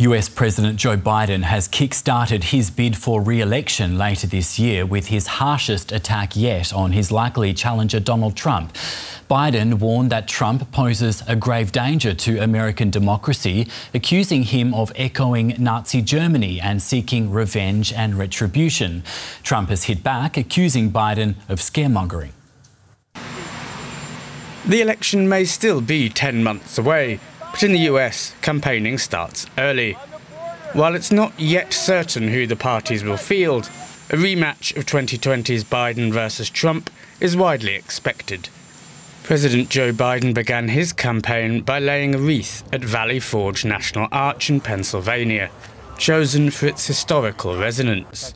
US President Joe Biden has kickstarted his bid for re-election later this year with his harshest attack yet on his likely challenger Donald Trump. Biden warned that Trump poses a grave danger to American democracy, accusing him of echoing Nazi Germany and seeking revenge and retribution. Trump has hit back, accusing Biden of scaremongering. The election may still be 10 months away, but in the US, campaigning starts early. While it's not yet certain who the parties will field, a rematch of 2020's Biden versus Trump is widely expected. President Joe Biden began his campaign by laying a wreath at Valley Forge National Arch in Pennsylvania, chosen for its historical resonance.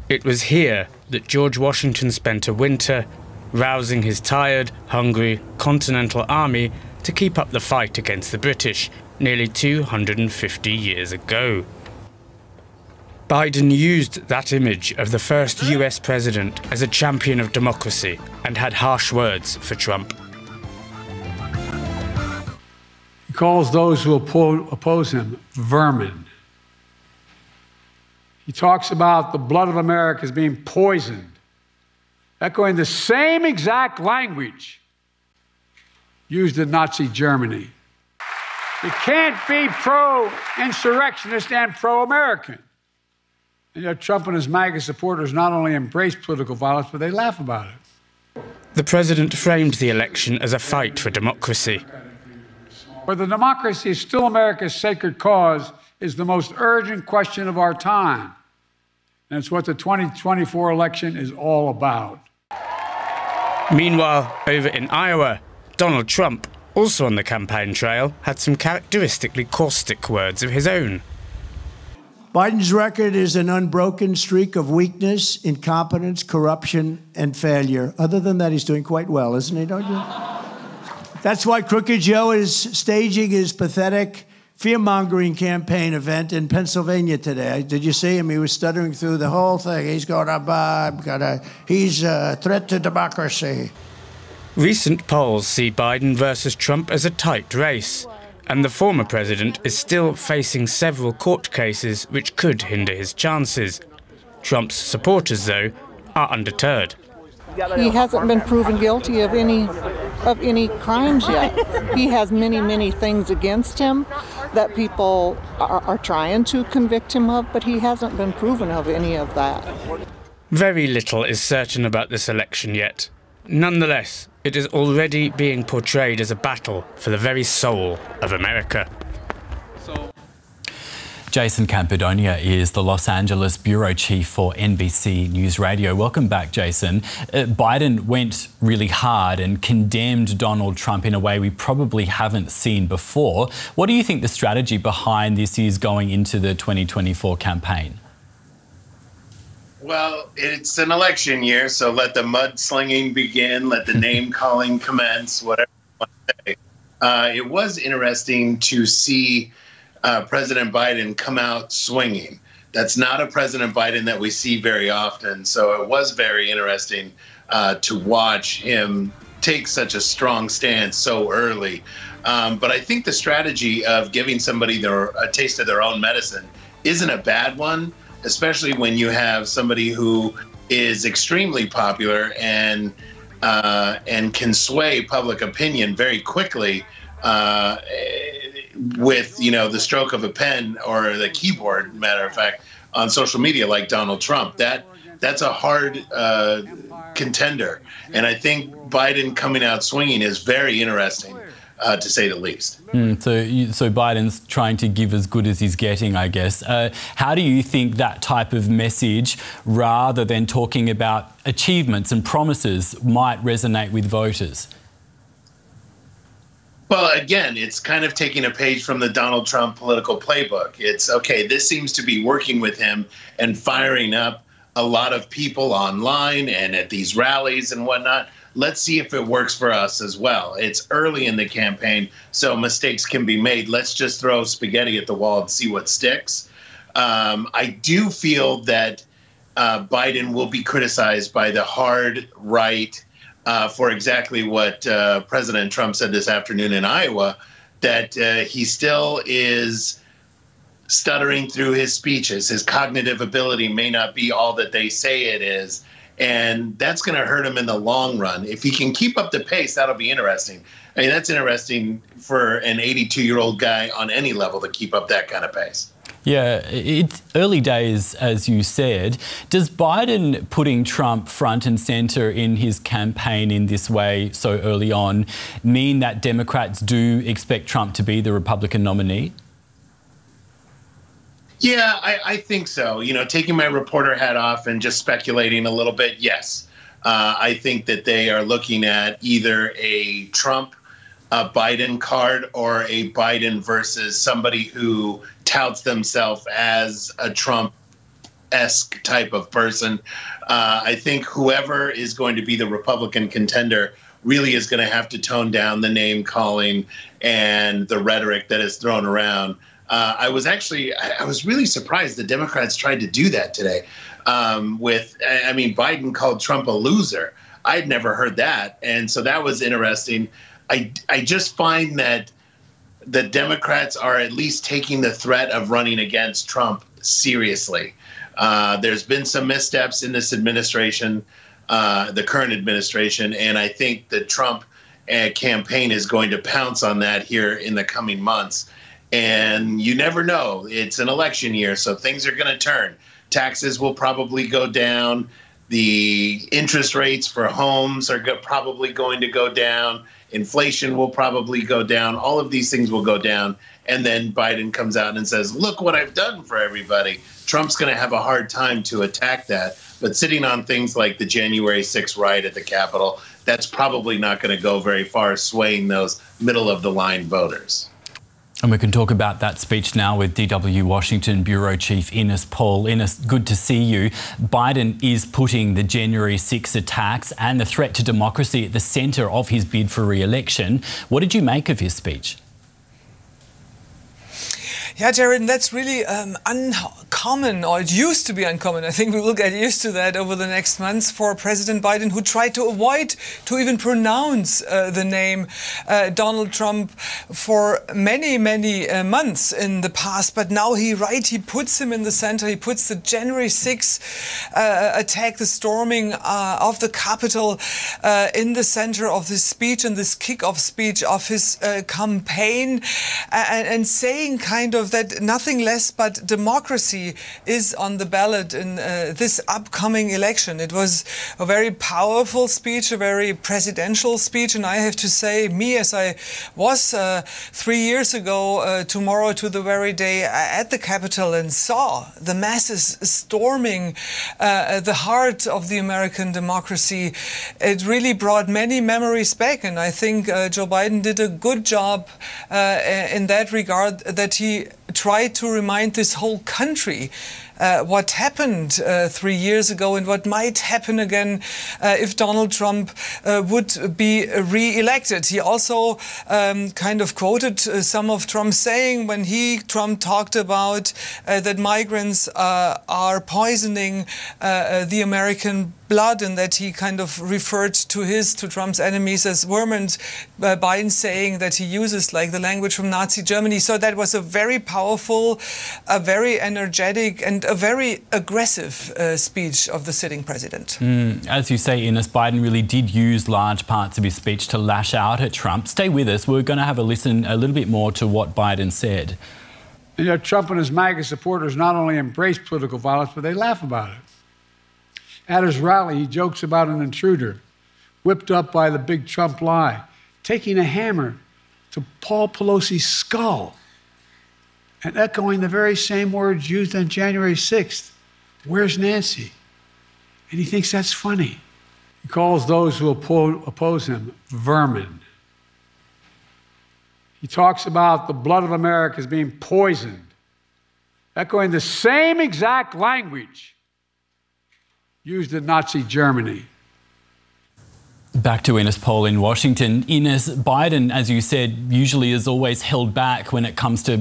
It was here that George Washington spent a winter, rousing his tired, hungry Continental Army to keep up the fight against the British nearly 250 years ago. Biden used that image of the first US president as a champion of democracy and had harsh words for Trump. He calls those who oppose him vermin. He talks about the blood of America as being poisoned, echoing the same exact language used in Nazi Germany. You can't be pro-insurrectionist and pro-American. And yet Trump and his MAGA supporters not only embrace political violence, but they laugh about it. The president framed the election as a fight for democracy. Whether democracy is still America's sacred cause is the most urgent question of our time. And it's what the 2024 election is all about. Meanwhile, over in Iowa, Donald Trump, also on the campaign trail, had some characteristically caustic words of his own. Biden's record is an unbroken streak of weakness, incompetence, corruption, and failure. Other than that, he's doing quite well, isn't he, don't you? That's why Crooked Joe is staging his pathetic fear-mongering campaign event in Pennsylvania today. Did you see him? He was stuttering through the whole thing. He's a threat to democracy. Recent polls see Biden versus Trump as a tight race, and the former president is still facing several court cases which could hinder his chances. Trump's supporters, though, are undeterred. He hasn't been proven guilty of any crimes yet. He has many things against him that people are trying to convict him of, but he hasn't been proven of any of that. Very little is certain about this election yet. Nonetheless, it is already being portrayed as a battle for the very soul of America. Jason Campidonia is the Los Angeles bureau chief for NBC News Radio. Welcome back, Jason. Biden went really hard and condemned Donald Trump in a way we probably haven't seen before. What do you think the strategy behind this is going into the 2024 campaign? Well, it's an election year, so let the mudslinging begin, let the name-calling commence, whatever you want to say. It was interesting to see President Biden come out swinging. That's not a President Biden that we see very often, so it was very interesting to watch him take such a strong stance so early. But I think the strategy of giving somebody a taste of their own medicine isn't a bad one, especially when you have somebody who is extremely popular and can sway public opinion very quickly with, the stroke of a pen or the keyboard, matter of fact, on social media like Donald Trump. That's a hard contender. And I think Biden coming out swinging is very interesting, to say the least. So Biden's trying to give as good as he's getting, I guess. How do you think that type of message, rather than talking about achievements and promises, might resonate with voters? Well, again, it's kind of taking a page from the Donald Trump political playbook. It's, okay, this seems to be working with him and firing up a lot of people online and at these rallies and whatnot. Let's see if it works for us as well. It's early in the campaign, so mistakes can be made. Let's just throw spaghetti at the wall and see what sticks. I do feel that Biden will be criticized by the hard right for exactly what President Trump said this afternoon in Iowa, that he still is stuttering through his speeches. His cognitive ability may not be all that they say it is. And that's going to hurt him in the long run. If he can keep up the pace, that'll be interesting. I mean, that's interesting for an 82-year-old guy on any level to keep up that kind of pace. Yeah, it's early days, as you said. Does Biden putting Trump front and centre in his campaign in this way so early on mean that Democrats do expect Trump to be the Republican nominee? Yeah, I think so. You know, taking my reporter hat off and just speculating a little bit, yes. I think that they are looking at either a Trump Biden card or a Biden versus somebody who touts themselves as a Trump-esque type of person. I think whoever is going to be the Republican contender really is going to have to tone down the name calling and the rhetoric that is thrown around. I was really surprised the Democrats tried to do that today. Biden called Trump a loser. I'd never heard that. And so that was interesting. I just find that the Democrats are at least taking the threat of running against Trump seriously. There's been some missteps in this administration, the current administration, and I think the Trump campaign is going to pounce on that here in the coming months. And you never know. It's an election year, so things are going to turn. Taxes will probably go down. The interest rates for homes are probably going to go down. Inflation will probably go down. All of these things will go down. And then Biden comes out and says, look what I've done for everybody. Trump's going to have a hard time to attack that. But sitting on things like the January 6th riot at the Capitol, that's probably not going to go very far, swaying those middle-of-the-line voters. And we can talk about that speech now with DW Washington Bureau Chief Ines Paul. Ines, good to see you. Biden is putting the January 6 attacks and the threat to democracy at the centre of his bid for re-election. What did you make of his speech? Yeah, Jared, that's really uncommon, or it used to be uncommon. I think we will get used to that over the next months for President Biden, who tried to avoid to even pronounce the name Donald Trump for many, many months in the past. But now he puts him in the center. He puts the January 6th attack, the storming of the Capitol in the center of this speech and this kickoff speech of his campaign, and saying kind of that nothing less but democracy is on the ballot in this upcoming election. It was a very powerful speech, a very presidential speech, and I have to say, me as I was 3 years ago tomorrow to the very day at the Capitol and saw the masses storming the heart of the American democracy, it really brought many memories back, and I think Joe Biden did a good job in that regard, that he tried to remind this whole country what happened 3 years ago and what might happen again if Donald Trump would be re-elected. He also kind of quoted some of Trump's saying when Trump talked about that migrants are poisoning the American blood, and that he kind of referred to Trump's enemies as vermin. Biden saying that he uses like the language from Nazi Germany. So that was a very powerful, a very energetic and a very aggressive speech of the sitting president. As you say, Ines, Biden really did use large parts of his speech to lash out at Trump. Stay with us. We're going to have a listen a little bit more to what Biden said. You know, Trump and his MAGA supporters not only embrace political violence, but they laugh about it. At his rally, he jokes about an intruder, whipped up by the big Trump lie, taking a hammer to Paul Pelosi's skull and echoing the very same words used on January 6th. Where's Nancy? And he thinks that's funny. He calls those who oppose him vermin. He talks about the blood of America as being poisoned, echoing the same exact language used in Nazi Germany. Back to Ines Paul in Washington. Ines, Biden, as you said, usually is always held back when it comes to,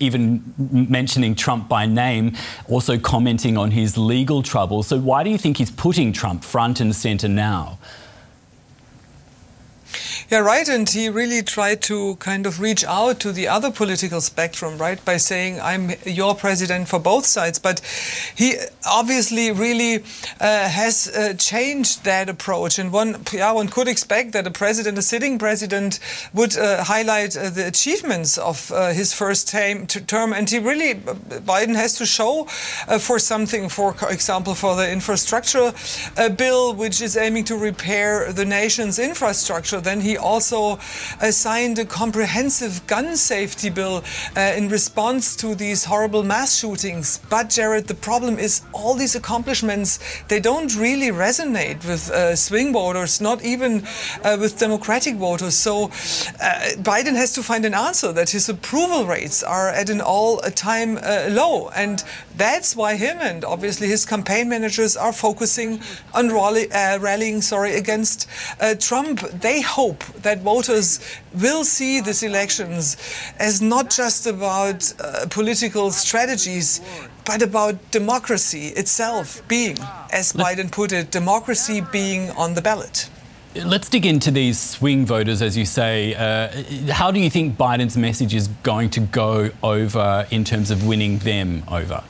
even mentioning Trump by name, also commenting on his legal troubles. So why do you think he's putting Trump front and centre now? Yeah, right. And he really tried to kind of reach out to the other political spectrum, right, by saying, I'm your president for both sides. But he obviously really has changed that approach. And one could expect that a sitting president would highlight the achievements of his first term. And he really, Biden has to show for something, for example, for the infrastructure bill, which is aiming to repair the nation's infrastructure. Then he also signed a comprehensive gun safety bill in response to these horrible mass shootings. But Jared, the problem is all these accomplishments, they don't really resonate with swing voters, not even with Democratic voters. So Biden has to find an answer that his approval rates are at an all-time low. And that's why him and obviously his campaign managers are focusing on rallying against Trump. They hope that voters will see these elections as not just about political strategies, but about democracy itself being, as Biden put it, democracy being on the ballot. Let's dig into these swing voters, as you say. How do you think Biden's message is going to go over in terms of winning them over?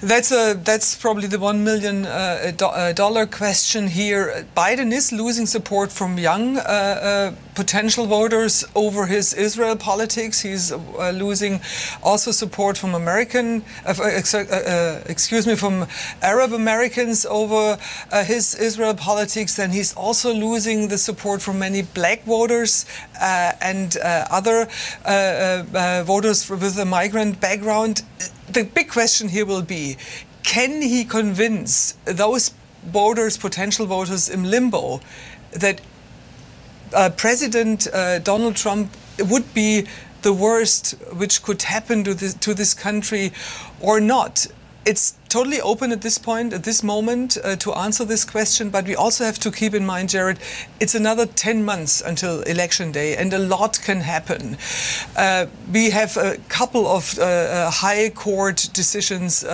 That's probably the $1 million question here. Biden is losing support from young potential voters over his Israel politics. He's losing also support from from Arab Americans over his Israel politics. And he's also losing the support from many black voters and other voters with a migrant background. The big question here will be, can he convince those voters, potential voters in limbo, that President Donald Trump would be the worst which could happen to this country or not? It's totally open at this point, at this moment, to answer this question. But we also have to keep in mind, Jared, it's another 10 months until Election Day, and a lot can happen. We have a couple of high court decisions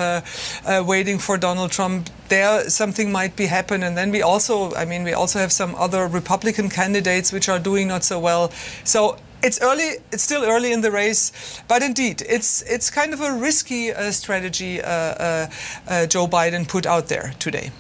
waiting for Donald Trump. There, something might be happen, and then we also have some other Republican candidates which are doing not so well. So it's early. It's still early in the race, but indeed, it's kind of a risky strategy Joe Biden put out there today.